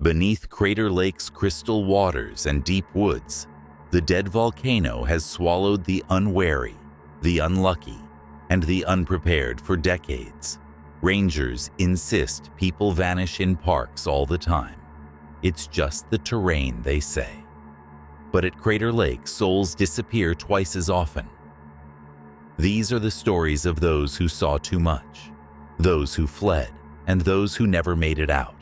Beneath Crater Lake's crystal waters and deep woods, the dead volcano has swallowed the unwary, the unlucky, and the unprepared for decades. Rangers insist people vanish in parks all the time. It's just the terrain, they say. But at Crater Lake, souls disappear twice as often. These are the stories of those who saw too much, those who fled, and those who never made it out.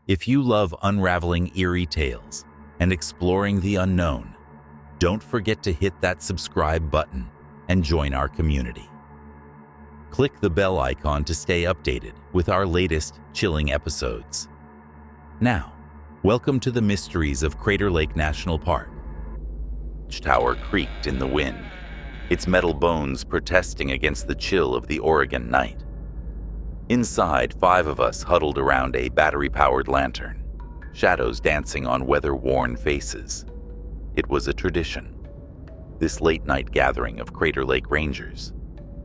If you love unraveling eerie tales and exploring the unknown, don't forget to hit that subscribe button and join our community. Click the bell icon to stay updated with our latest chilling episodes. Now, welcome to the mysteries of Crater Lake National Park. The tower creaked in the wind, its metal bones protesting against the chill of the Oregon night. Inside, 5 of us huddled around a battery-powered lantern, shadows dancing on weather-worn faces. It was a tradition, this late-night gathering of Crater Lake Rangers,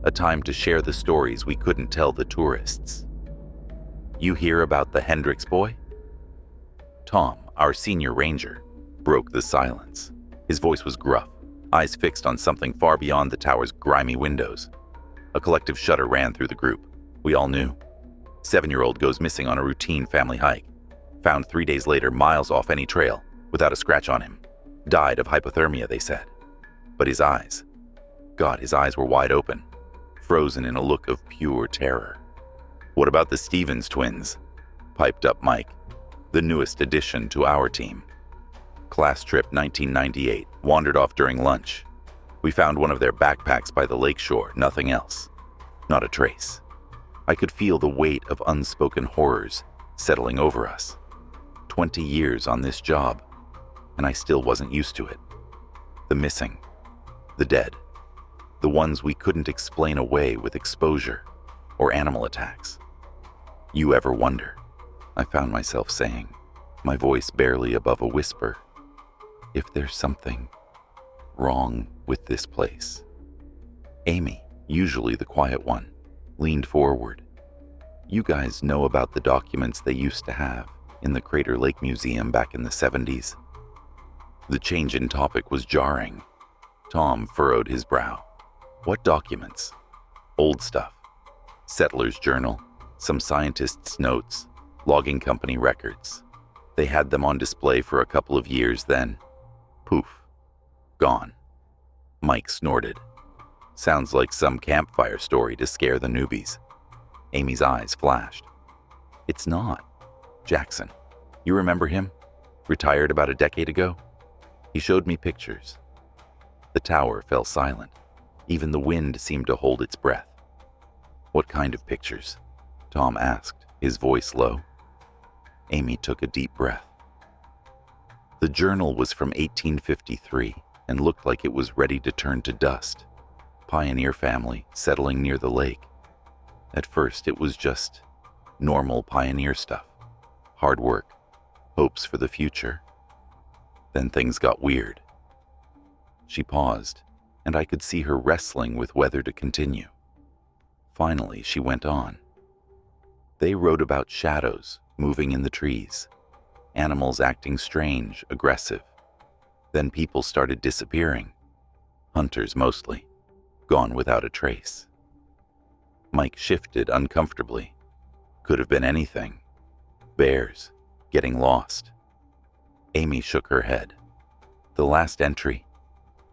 a time to share the stories we couldn't tell the tourists. You hear about the Hendricks boy? Tom, our senior ranger, broke the silence. His voice was gruff, eyes fixed on something far beyond the tower's grimy windows. A collective shudder ran through the group. We all knew. 7-year-old goes missing on a routine family hike. Found 3 days later, miles off any trail, without a scratch on him. Died of hypothermia, they said. But his eyes, God, his eyes were wide open, frozen in a look of pure terror. What about the Stevens twins? Piped up Mike, the newest addition to our team. Class trip 1998, wandered off during lunch. We found one of their backpacks by the lakeshore, nothing else. Not a trace. I could feel the weight of unspoken horrors settling over us. 20 years on this job, and I still wasn't used to it. The missing, the dead, the ones we couldn't explain away with exposure or animal attacks. You ever wonder? I found myself saying, my voice barely above a whisper, if there's something wrong with this place. Amy, usually the quiet one, leaned forward. You guys know about the documents they used to have in the Crater Lake Museum back in the 70s? The change in topic was jarring. Tom furrowed his brow. What documents? Old stuff. Settler's journal, some scientists' notes, logging company records. They had them on display for a couple of years, then, poof, gone. Mike snorted. Sounds like some campfire story to scare the newbies. Amy's eyes flashed. It's not. Jackson. You remember him? Retired about a decade ago? He showed me pictures. The tower fell silent. Even the wind seemed to hold its breath. What kind of pictures? Tom asked, his voice low. Amy took a deep breath. The journal was from 1853 and looked like it was ready to turn to dust. Pioneer family settling near the lake. At first, it was just normal pioneer stuff. Hard work, hopes for the future. Then things got weird. She paused, and I could see her wrestling with whether to continue. Finally, she went on. They wrote about shadows moving in the trees, animals acting strange, aggressive. Then people started disappearing. Hunters mostly. Gone without a trace. Mike shifted uncomfortably. Could have been anything. Bears, getting lost. Amy shook her head. The last entry.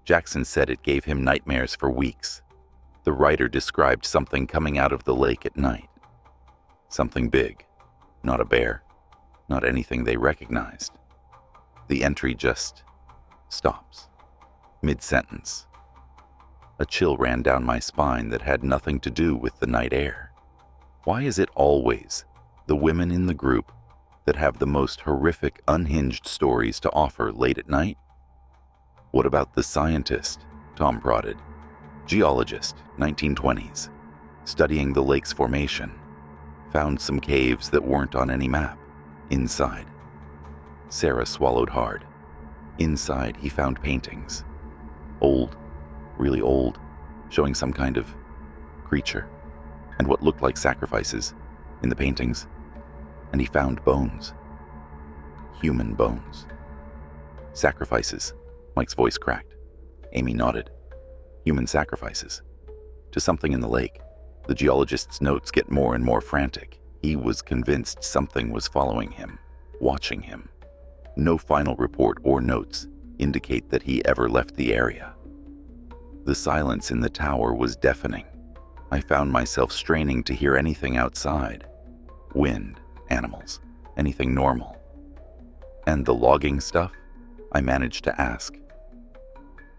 Jackson said it gave him nightmares for weeks. The writer described something coming out of the lake at night. Something big. Not a bear. Not anything they recognized. The entry just stops. Mid-sentence. A chill ran down my spine that had nothing to do with the night air. Why is it always the women in the group that have the most horrific, unhinged stories to offer late at night? What about the scientist? Tom prodded. Geologist, 1920s. Studying the lake's formation. Found some caves that weren't on any map. Inside. Sarah swallowed hard. Inside, he found paintings. Old. Really old, showing some kind of creature, and what looked like sacrifices in the paintings, and he found bones. human bones. Sacrifices, Mike's voice cracked. Amy nodded. Human sacrifices. To something in the lake. The geologist's notes get more and more frantic. He was convinced something was following him, watching him. No final report or notes indicate that he ever left the area. The silence in the tower was deafening. I found myself straining to hear anything outside. Wind, animals, anything normal. And the logging stuff? I managed to ask.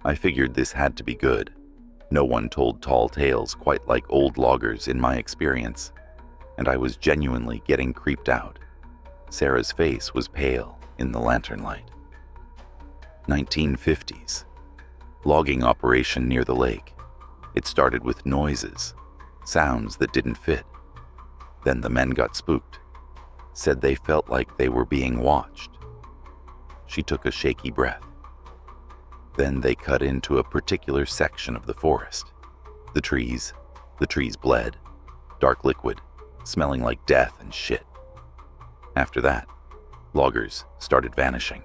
I figured this had to be good. No one told tall tales quite like old loggers in my experience, and I was genuinely getting creeped out. Sarah's face was pale in the lantern light. 1950s. Logging operation near the lake. It started with noises, sounds that didn't fit. Then the men got spooked, said they felt like they were being watched. She took a shaky breath. Then they cut into a particular section of the forest. The trees bled, dark liquid, smelling like death and shit. After that, loggers started vanishing.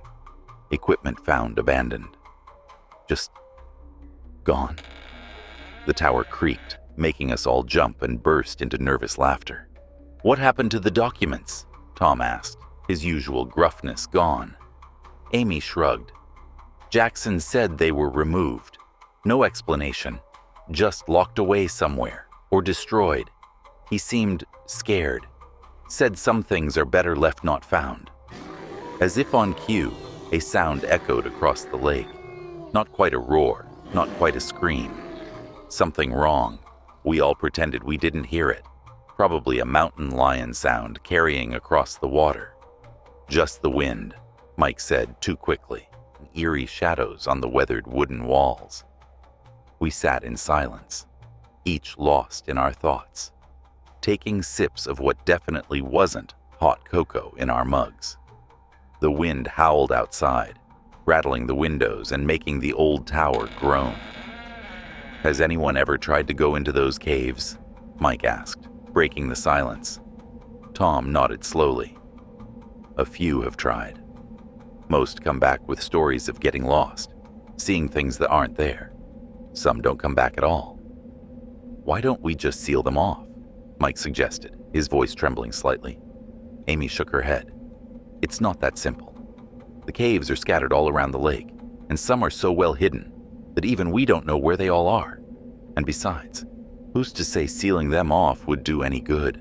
Equipment found abandoned. Just gone. The tower creaked, making us all jump and burst into nervous laughter. "What happened to the documents?" Tom asked, his usual gruffness gone. Amy shrugged. Jackson said they were removed. No explanation, just locked away somewhere or destroyed. He seemed scared. Said some things are better left not found. As if on cue, a sound echoed across the lake. Not quite a roar, not quite a scream. Something wrong. We all pretended we didn't hear it. Probably a mountain lion sound carrying across the water. Just the wind, Mike said too quickly. Eerie shadows on the weathered wooden walls. We sat in silence, each lost in our thoughts, taking sips of what definitely wasn't hot cocoa in our mugs. The wind howled outside, rattling the windows and making the old tower groan. "Has anyone ever tried to go into those caves?" Mike asked, breaking the silence. Tom nodded slowly. "A few have tried. Most come back with stories of getting lost, seeing things that aren't there. Some don't come back at all." "Why don't we just seal them off?" Mike suggested, his voice trembling slightly. Amy shook her head. "It's not that simple. The caves are scattered all around the lake, and some are so well hidden that even we don't know where they all are. And besides, who's to say sealing them off would do any good?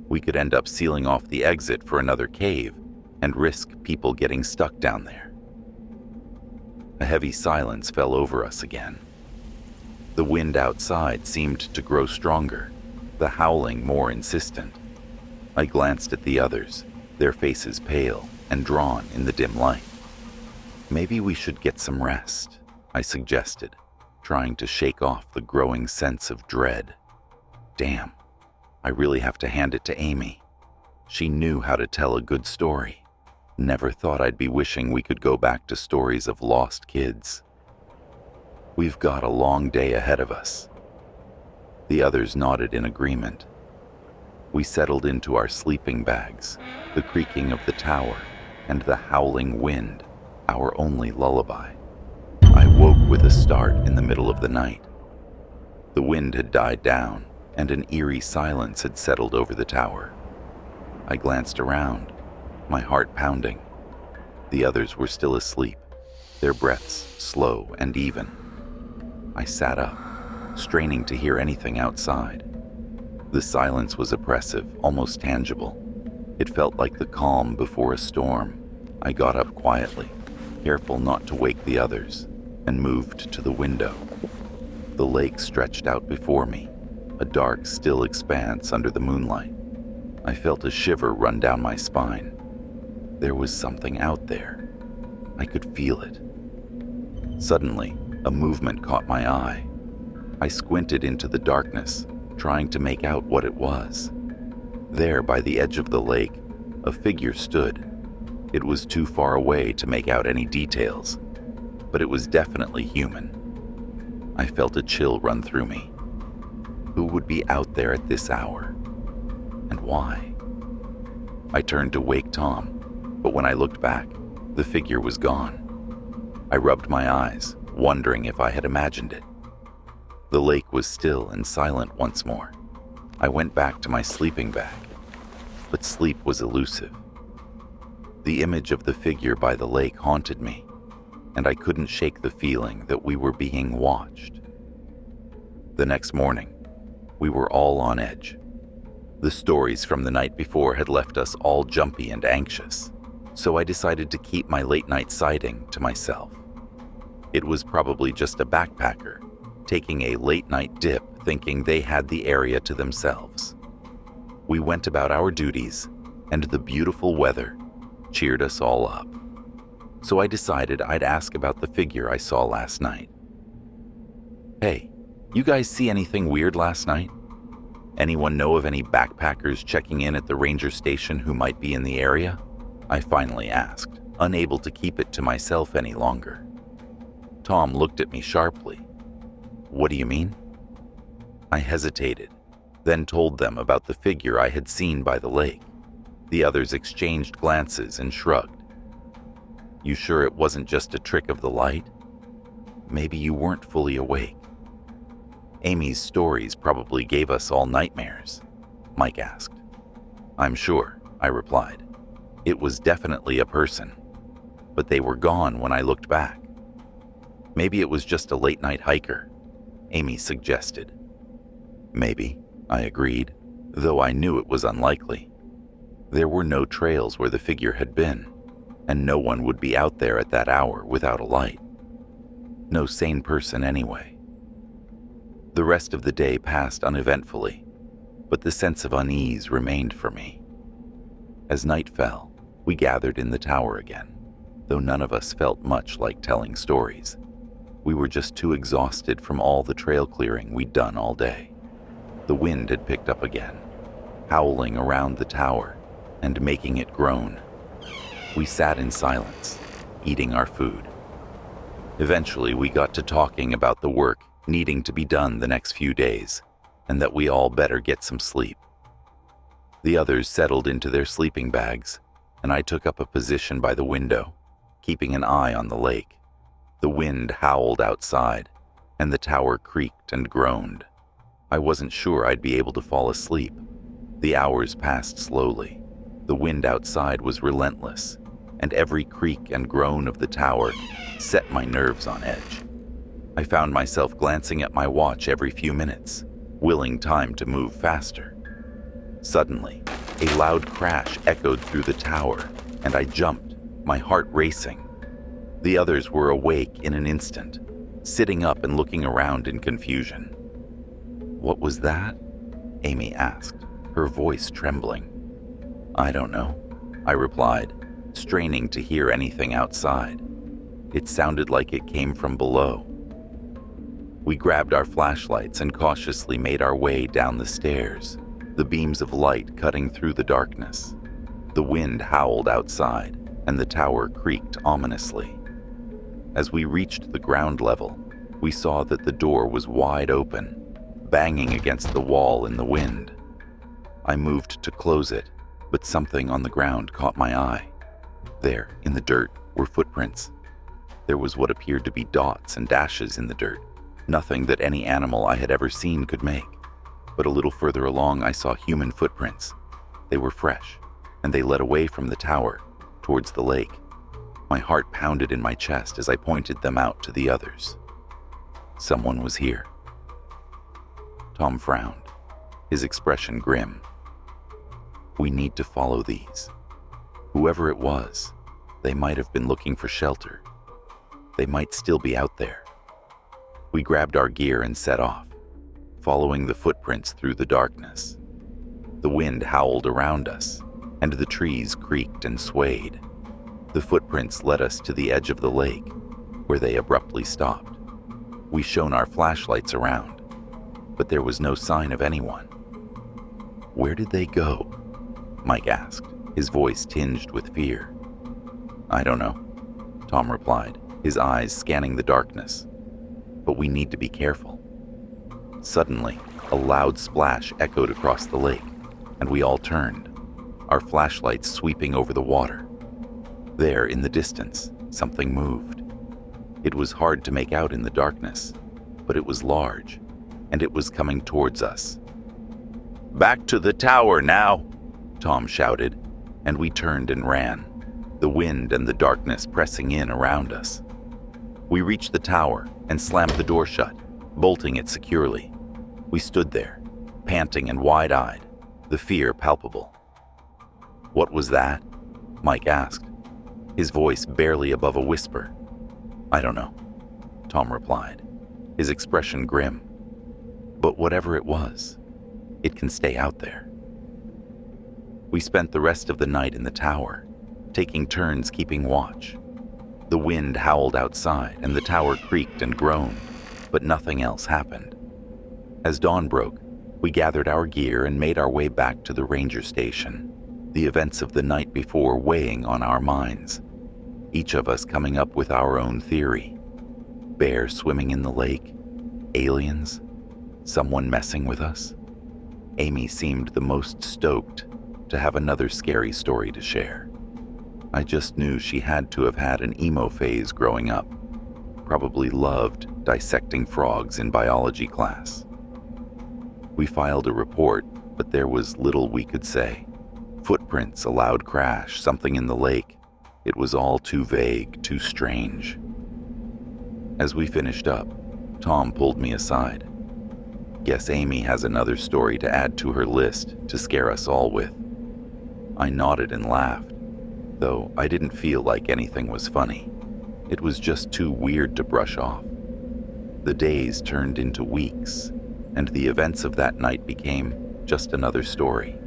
We could end up sealing off the exit for another cave and risk people getting stuck down there." A heavy silence fell over us again. The wind outside seemed to grow stronger, the howling more insistent. I glanced at the others, their faces pale and drawn in the dim light. "Maybe we should get some rest," I suggested, trying to shake off the growing sense of dread. Damn, I really have to hand it to Amy. She knew how to tell a good story. Never thought I'd be wishing we could go back to stories of lost kids. "We've got a long day ahead of us." The others nodded in agreement. We settled into our sleeping bags, the creaking of the tower and the howling wind, our only lullaby. I woke with a start in the middle of the night. The wind had died down, and an eerie silence had settled over the tower. I glanced around, my heart pounding. The others were still asleep, their breaths slow and even. I sat up, straining to hear anything outside. The silence was oppressive, almost tangible. It felt like the calm before a storm. I got up quietly, careful not to wake the others, and moved to the window. The lake stretched out before me, a dark, still expanse under the moonlight. I felt a shiver run down my spine. There was something out there. I could feel it. Suddenly, a movement caught my eye. I squinted into the darkness, trying to make out what it was. There, by the edge of the lake, a figure stood. It was too far away to make out any details, but it was definitely human. I felt a chill run through me. Who would be out there at this hour? And why? I turned to wake Tom, But when I looked back, the figure was gone. I rubbed my eyes, wondering if I had imagined it. The lake was still and silent once more. I went back to my sleeping bag, but sleep was elusive. The image of the figure by the lake haunted me, and I couldn't shake the feeling that we were being watched. The next morning, we were all on edge. The stories from the night before had left us all jumpy and anxious, so I decided to keep my late-night sighting to myself. It was probably just a backpacker taking a late-night dip, thinking they had the area to themselves. We went about our duties, and the beautiful weather cheered us all up. So I decided I'd ask about the figure I saw last night. Hey, you guys see anything weird last night? Anyone know of any backpackers checking in at the ranger station who might be in the area? I finally asked, unable to keep it to myself any longer. Tom looked at me sharply. What do you mean? I hesitated, then told them about the figure I had seen by the lake. The others exchanged glances and shrugged. You sure it wasn't just a trick of the light? Maybe you weren't fully awake. Amy's stories probably gave us all nightmares, Mike asked. I'm sure, I replied. It was definitely a person, but they were gone when I looked back. Maybe it was just a late-night hiker, Amy suggested. Maybe, I agreed, though I knew it was unlikely. There were no trails where the figure had been, and no one would be out there at that hour without a light. No sane person anyway. The rest of the day passed uneventfully, but the sense of unease remained for me. As night fell, we gathered in the tower again, though none of us felt much like telling stories. We were just too exhausted from all the trail clearing we'd done all day. The wind had picked up again, howling around the tower and making it groan. We sat in silence, eating our food. Eventually, we got to talking about the work needing to be done the next few days, and that we all better get some sleep. The others settled into their sleeping bags, and I took up a position by the window, keeping an eye on the lake. The wind howled outside, and the tower creaked and groaned. I wasn't sure I'd be able to fall asleep. The hours passed slowly. The wind outside was relentless, and every creak and groan of the tower set my nerves on edge. I found myself glancing at my watch every few minutes, willing time to move faster. Suddenly, a loud crash echoed through the tower, and I jumped, my heart racing. The others were awake in an instant, sitting up and looking around in confusion. What was that? Amy asked, her voice trembling. I don't know, I replied, straining to hear anything outside. It sounded like it came from below. We grabbed our flashlights and cautiously made our way down the stairs, the beams of light cutting through the darkness. The wind howled outside, and the tower creaked ominously. As we reached the ground level, we saw that the door was wide open, banging against the wall in the wind. I moved to close it, but something on the ground caught my eye. There, in the dirt, were footprints. There was what appeared to be dots and dashes in the dirt, nothing that any animal I had ever seen could make. But a little further along, I saw human footprints. They were fresh, and they led away from the tower, towards the lake. My heart pounded in my chest as I pointed them out to the others. Someone was here. Tom frowned, his expression grim. We need to follow these. Whoever it was, they might have been looking for shelter. They might still be out there. We grabbed our gear and set off, following the footprints through the darkness. The wind howled around us, and the trees creaked and swayed. The footprints led us to the edge of the lake, where they abruptly stopped. We shone our flashlights around, but there was no sign of anyone. Where did they go? Mike asked, his voice tinged with fear. I don't know, Tom replied, his eyes scanning the darkness. But we need to be careful. Suddenly, a loud splash echoed across the lake, and we all turned, our flashlights sweeping over the water. There, in the distance, something moved. It was hard to make out in the darkness, but it was large, and it was coming towards us. "Back to the tower now!" Tom shouted, and we turned and ran, the wind and the darkness pressing in around us. We reached the tower and slammed the door shut, bolting it securely. We stood there, panting and wide-eyed, the fear palpable. "What was that?" Mike asked, his voice barely above a whisper. "I don't know," Tom replied, his expression grim. "But whatever it was, it can stay out there." We spent the rest of the night in the tower, taking turns keeping watch. The wind howled outside and the tower creaked and groaned, but nothing else happened. As dawn broke, we gathered our gear and made our way back to the ranger station, the events of the night before weighing on our minds, each of us coming up with our own theory. Bear swimming in the lake? Aliens? Someone messing with us? Amy seemed the most stoked to have another scary story to share. I just knew she had to have had an emo phase growing up. Probably loved dissecting frogs in biology class. We filed a report, but there was little we could say. Footprints, a loud crash, something in the lake. It was all too vague, too strange. As we finished up, Tom pulled me aside. "Guess Amy has another story to add to her list to scare us all with." I nodded and laughed, though I didn't feel like anything was funny. It was just too weird to brush off. The days turned into weeks, and the events of that night became just another story,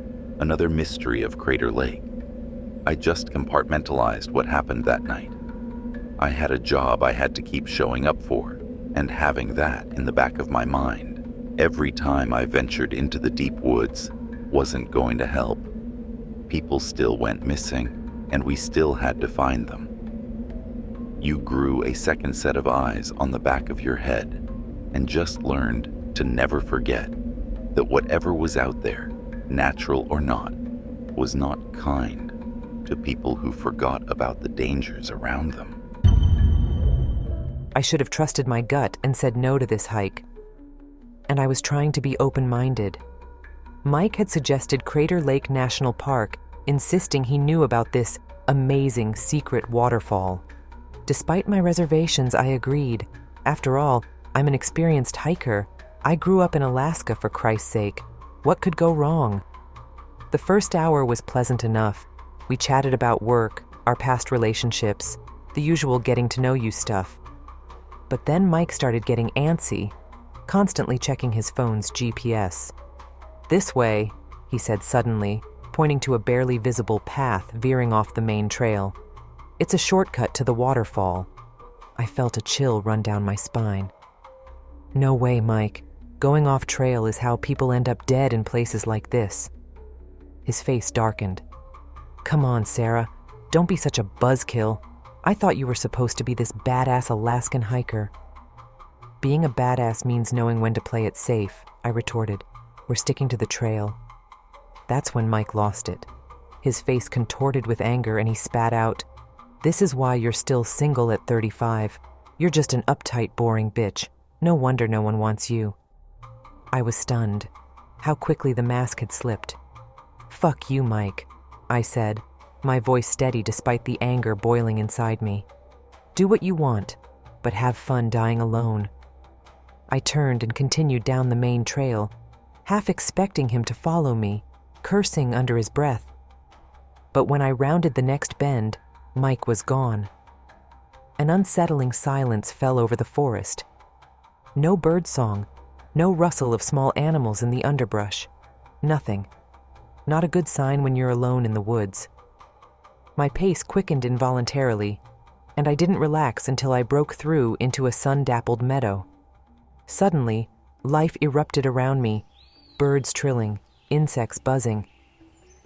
another mystery of Crater Lake. I just compartmentalized what happened that night. I had a job I had to keep showing up for, and having that in the back of my mind every time I ventured into the deep woods wasn't going to help. People still went missing, and we still had to find them. You grew a second set of eyes on the back of your head and just learned to never forget that whatever was out there, natural or not, was not kind to people who forgot about the dangers around them. I should have trusted my gut and said no to this hike. And I was trying to be open-minded. Mike had suggested Crater Lake National Park, insisting he knew about this amazing secret waterfall. Despite my reservations, I agreed. After all, I'm an experienced hiker. I grew up in Alaska, for Christ's sake. What could go wrong? The first hour was pleasant enough. We chatted about work, our past relationships, the usual getting-to-know-you stuff. But then Mike started getting antsy, constantly checking his phone's GPS. "This way," he said suddenly, pointing to a barely visible path veering off the main trail. "It's a shortcut to the waterfall." I felt a chill run down my spine. "No way, Mike. Going off trail is how people end up dead in places like this." His face darkened. "Come on, Sarah. Don't be such a buzzkill. I thought you were supposed to be this badass Alaskan hiker." "Being a badass means knowing when to play it safe," I retorted. "We're sticking to the trail." That's when Mike lost it. His face contorted with anger and he spat out, "This is why you're still single at 35. You're just an uptight, boring bitch. No wonder no one wants you." I was stunned. How quickly the mask had slipped. "Fuck you, Mike," I said, my voice steady despite the anger boiling inside me. "Do what you want, but have fun dying alone." I turned and continued down the main trail, half expecting him to follow me, cursing under his breath. But when I rounded the next bend, Mike was gone. An unsettling silence fell over the forest. No birdsong, no rustle of small animals in the underbrush. Nothing. Not a good sign when you're alone in the woods. My pace quickened involuntarily, and I didn't relax until I broke through into a sun-dappled meadow. Suddenly, life erupted around me, birds trilling, insects buzzing.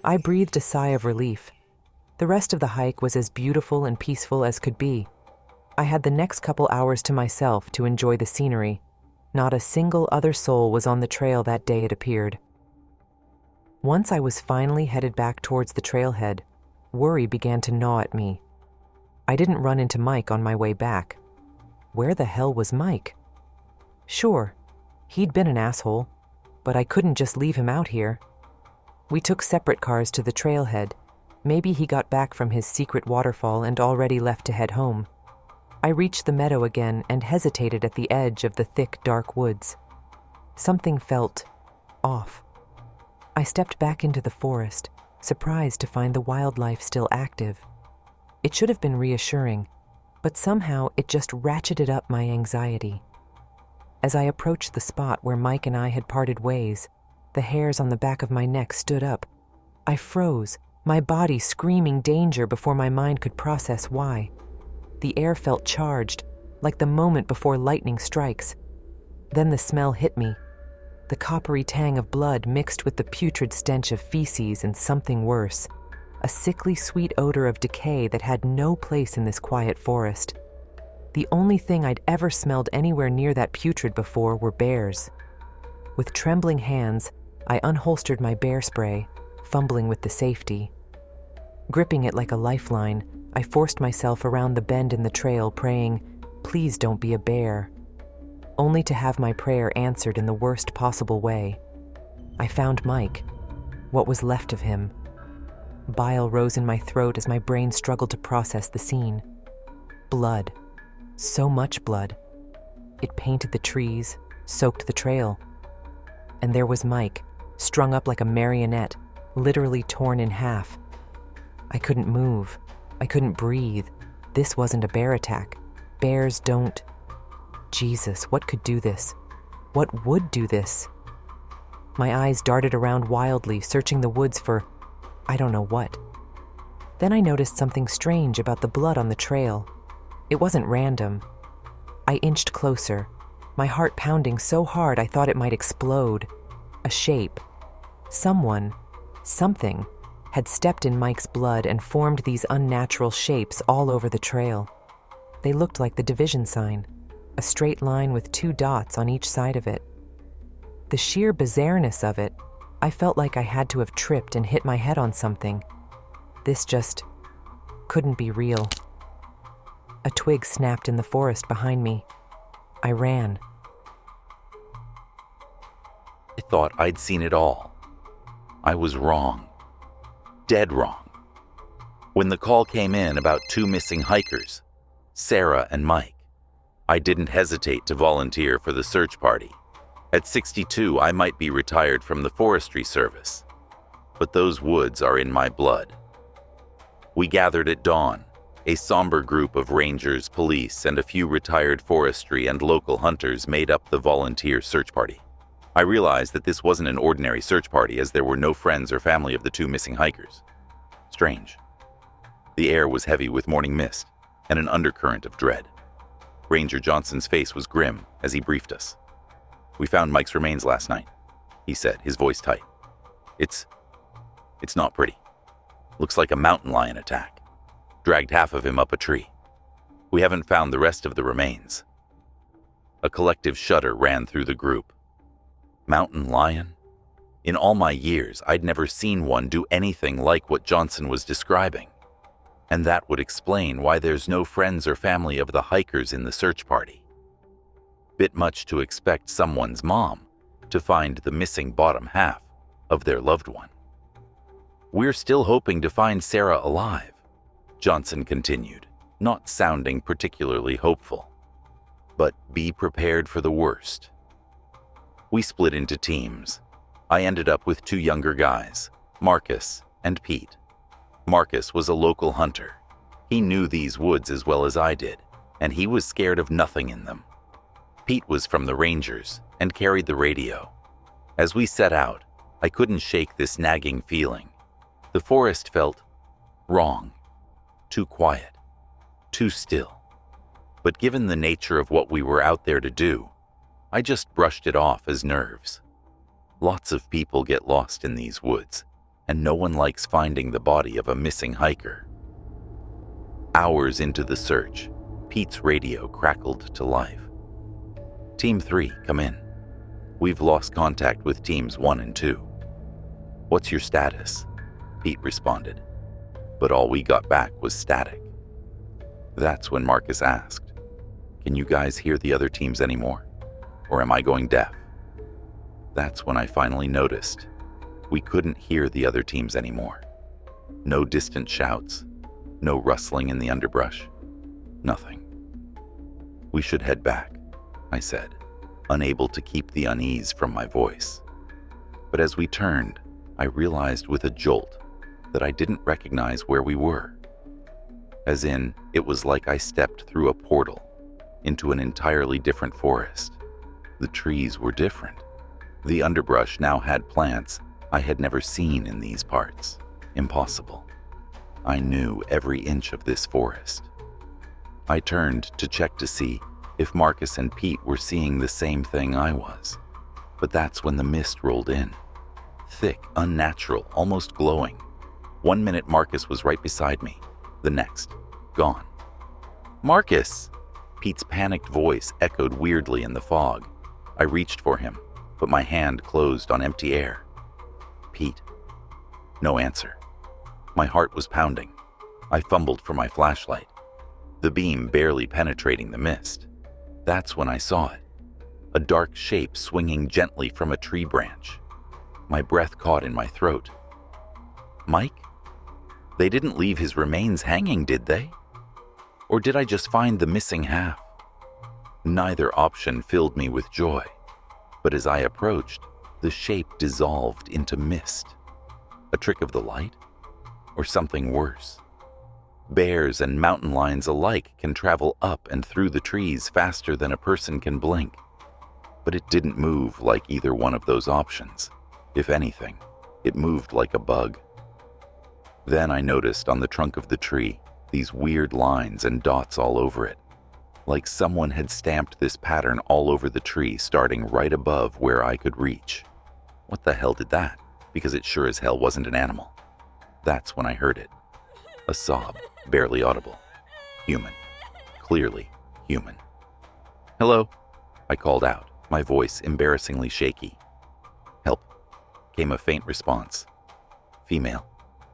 I breathed a sigh of relief. The rest of the hike was as beautiful and peaceful as could be. I had the next couple hours to myself to enjoy the scenery. Not a single other soul was on the trail that day, it appeared. Once I was finally headed back towards the trailhead, worry began to gnaw at me. I didn't run into Mike on my way back. Where the hell was Mike? Sure, he'd been an asshole, but I couldn't just leave him out here. We took separate cars to the trailhead. Maybe he got back from his secret waterfall and already left to head home. I reached the meadow again and hesitated at the edge of the thick, dark woods. Something felt off. I stepped back into the forest, surprised to find the wildlife still active. It should have been reassuring, but somehow it just ratcheted up my anxiety. As I approached the spot where Mike and I had parted ways, the hairs on the back of my neck stood up. I froze, my body screaming danger before my mind could process why. The air felt charged, like the moment before lightning strikes. Then the smell hit me. The coppery tang of blood mixed with the putrid stench of feces and something worse, a sickly sweet odor of decay that had no place in this quiet forest. The only thing I'd ever smelled anywhere near that putrid before were bears. With trembling hands, I unholstered my bear spray, fumbling with the safety. Gripping it like a lifeline, I forced myself around the bend in the trail, praying, "Please don't be a bear," only to have my prayer answered in the worst possible way. I found Mike, what was left of him. Bile rose in my throat as my brain struggled to process the scene. Blood. So much blood. It painted the trees, soaked the trail. And there was Mike, strung up like a marionette, literally torn in half. I couldn't move. I couldn't breathe. This wasn't a bear attack. Bears don't... Jesus, what could do this? What would do this? My eyes darted around wildly, searching the woods for I don't know what. Then I noticed something strange about the blood on the trail. It wasn't random. I inched closer, my heart pounding so hard I thought it might explode. A shape. Someone, something, had stepped in Mike's blood and formed these unnatural shapes all over the trail. They looked like the division sign, a straight line with 2 dots on each side of it. The sheer bizarreness of it, I felt like I had to have tripped and hit my head on something. This just couldn't be real. A twig snapped in the forest behind me. I ran. I thought I'd seen it all. I was wrong. Dead wrong. When the call came in about 2 missing hikers, Sarah and Mike, I didn't hesitate to volunteer for the search party. At 62, I might be retired from the forestry service, but those woods are in my blood. We gathered at dawn, a somber group of rangers, police, and a few retired forestry and local hunters made up the volunteer search party. I realized that this wasn't an ordinary search party, as there were no friends or family of the 2 missing hikers. Strange. The air was heavy with morning mist and an undercurrent of dread. Ranger Johnson's face was grim as he briefed us. "We found Mike's remains last night," he said, his voice tight. It's not pretty. Looks like a mountain lion attack. Dragged half of him up a tree. We haven't found the rest of the remains." A collective shudder ran through the group. Mountain lion? In all my years, I'd never seen one do anything like what Johnson was describing. And that would explain why there's no friends or family of the hikers in the search party. Bit much to expect someone's mom to find the missing bottom half of their loved one. "We're still hoping to find Sarah alive," Johnson continued, not sounding particularly hopeful. "But be prepared for the worst." We split into teams. I ended up with 2 younger guys, Marcus and Pete. Marcus was a local hunter. He knew these woods as well as I did, and he was scared of nothing in them. Pete was from the Rangers and carried the radio. As we set out, I couldn't shake this nagging feeling. The forest felt wrong, too quiet, too still. But given the nature of what we were out there to do, I just brushed it off as nerves. Lots of people get lost in these woods, and no one likes finding the body of a missing hiker. Hours into the search, Pete's radio crackled to life. "Team 3, come in. We've lost contact with teams 1 and 2. "What's your status?" Pete responded, but all we got back was static. That's when Marcus asked, "Can you guys hear the other teams anymore? Or am I going deaf?" That's when I finally noticed we couldn't hear the other teams anymore. No distant shouts, no rustling in the underbrush, nothing. "We should head back," I said, unable to keep the unease from my voice. But as we turned, I realized with a jolt that I didn't recognize where we were. As in, it was like I stepped through a portal into an entirely different forest. The trees were different. The underbrush now had plants I had never seen in these parts. Impossible. I knew every inch of this forest. I turned to check to see if Marcus and Pete were seeing the same thing I was. But that's when the mist rolled in. Thick, unnatural, almost glowing. 1 minute Marcus was right beside me. The next, gone. "Marcus!" Pete's panicked voice echoed weirdly in the fog. I reached for him, but my hand closed on empty air. "Pete." No answer. My heart was pounding. I fumbled for my flashlight, the beam barely penetrating the mist. That's when I saw it. A dark shape swinging gently from a tree branch. My breath caught in my throat. Mike? They didn't leave his remains hanging, did they? Or did I just find the missing half? Neither option filled me with joy, but as I approached, the shape dissolved into mist. A trick of the light? Or something worse? Bears and mountain lions alike can travel up and through the trees faster than a person can blink. But it didn't move like either one of those options. If anything, it moved like a bug. Then I noticed on the trunk of the tree these weird lines and dots all over it, like someone had stamped this pattern all over the tree starting right above where I could reach. What the hell did that? Because it sure as hell wasn't an animal. That's when I heard it. A sob, barely audible. Human. Clearly human. "Hello," I called out, my voice embarrassingly shaky. "Help," came a faint response. Female.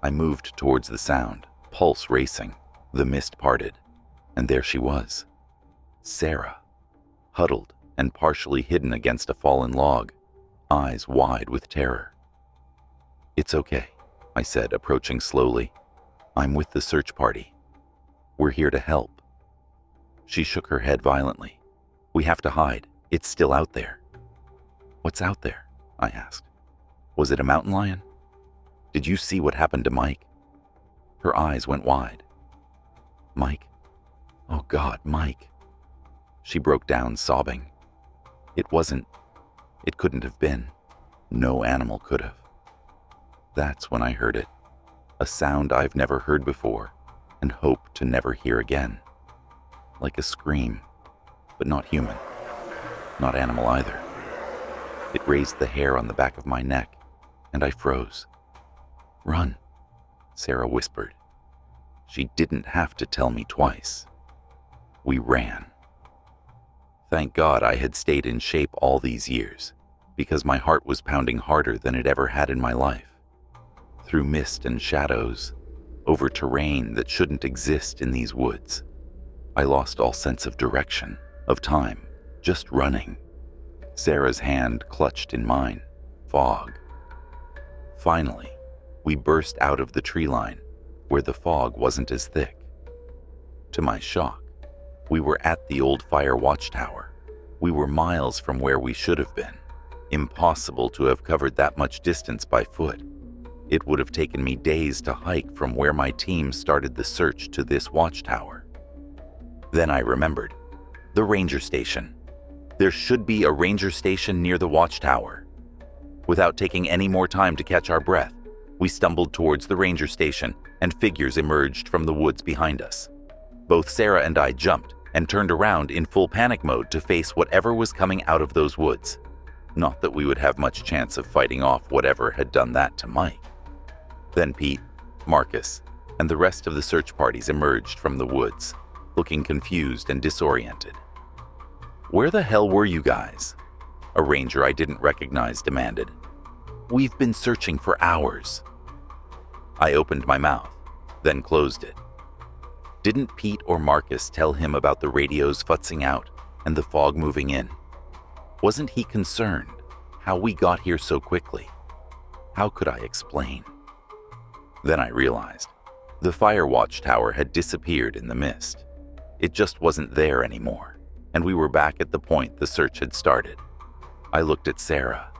I moved towards the sound, pulse racing. The mist parted, and there she was. Sarah, huddled and partially hidden against a fallen log, eyes wide with terror. "It's okay," I said, approaching slowly. "I'm with the search party. We're here to help." She shook her head violently. "We have to hide. It's still out there." "What's out there?" I asked. "Was it a mountain lion? Did you see what happened to Mike?" Her eyes went wide. "Mike? Oh God, Mike." She broke down, sobbing. It couldn't have been. No animal could have. That's when I heard it. A sound I've never heard before and hope to never hear again. Like a scream, but not human. Not animal either. It raised the hair on the back of my neck, and I froze. "Run," Sarah whispered. She didn't have to tell me twice. We ran. Thank God I had stayed in shape all these years, because my heart was pounding harder than it ever had in my life. Through mist and shadows, over terrain that shouldn't exist in these woods. I lost all sense of direction, of time, just running. Sarah's hand clutched in mine. Fog. Finally, we burst out of the tree line, where the fog wasn't as thick. To my shock, we were at the old fire watchtower. We were miles from where we should have been. Impossible to have covered that much distance by foot. It would have taken me days to hike from where my team started the search to this watchtower. Then I remembered. The ranger station. There should be a ranger station near the watchtower. Without taking any more time to catch our breath, we stumbled towards the ranger station, and figures emerged from the woods behind us. Both Sarah and I jumped and turned around in full panic mode to face whatever was coming out of those woods. Not that we would have much chance of fighting off whatever had done that to Mike. Then Pete, Marcus, and the rest of the search parties emerged from the woods, looking confused and disoriented. "Where the hell were you guys?" a ranger I didn't recognize demanded. "We've been searching for hours." I opened my mouth, then closed it. Didn't Pete or Marcus tell him about the radios futzing out and the fog moving in? Wasn't he concerned how we got here so quickly? How could I explain? Then I realized the fire watchtower had disappeared in the mist. It just wasn't there anymore, and we were back at the point the search had started. I looked at Sarah.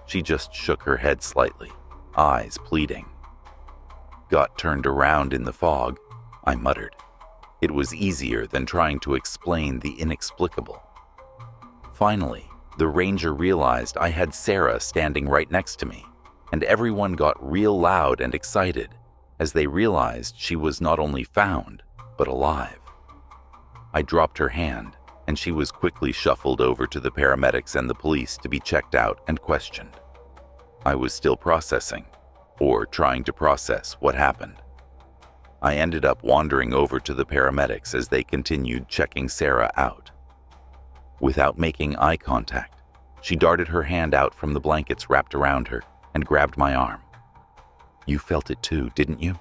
She just shook her head slightly, eyes pleading. Got turned around in the fog, I muttered. It was easier than trying to explain the inexplicable. Finally, the ranger realized I had Sarah standing right next to me, and everyone got real loud and excited as they realized she was not only found, but alive. I dropped her hand, and she was quickly shuffled over to the paramedics and the police to be checked out and questioned. I was still processing, or trying to process what happened. I ended up wandering over to the paramedics as they continued checking Sarah out. Without making eye contact, she darted her hand out from the blankets wrapped around her and grabbed my arm. "You felt it too, didn't you?"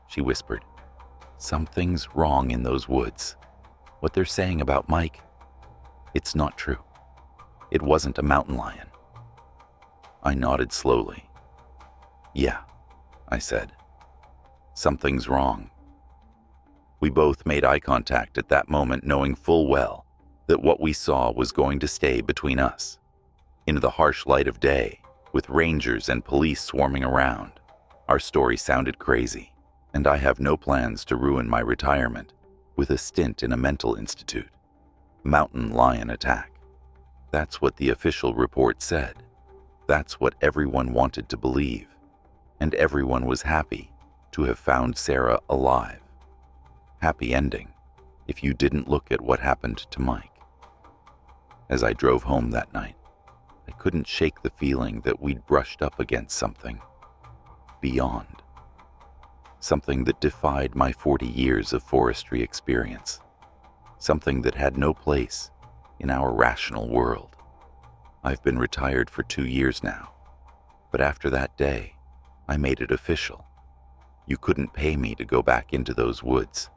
she whispered. "Something's wrong in those woods. What they're saying about Mike, it's not true. It wasn't a mountain lion." I nodded slowly. "Yeah," I said. "Something's wrong." We both made eye contact at that moment, knowing full well that what we saw was going to stay between us. In the harsh light of day, with rangers and police swarming around, our story sounded crazy, and I have no plans to ruin my retirement with a stint in a mental institute. Mountain lion attack. That's what the official report said. That's what everyone wanted to believe, and everyone was happy to have found Sarah alive. Happy ending if you didn't look at what happened to Mike. As I drove home that night, I couldn't shake the feeling that we'd brushed up against something beyond. Something that defied my 40 years of forestry experience. Something that had no place in our rational world. I've been retired for 2 years now, but after that day, I made it official. You couldn't pay me to go back into those woods.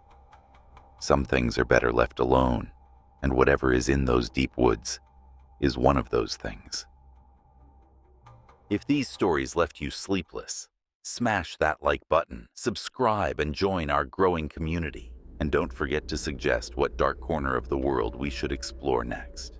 Some things are better left alone, and whatever is in those deep woods is one of those things. If these stories left you sleepless, smash that like button, subscribe, and join our growing community. And don't forget to suggest what dark corner of the world we should explore next.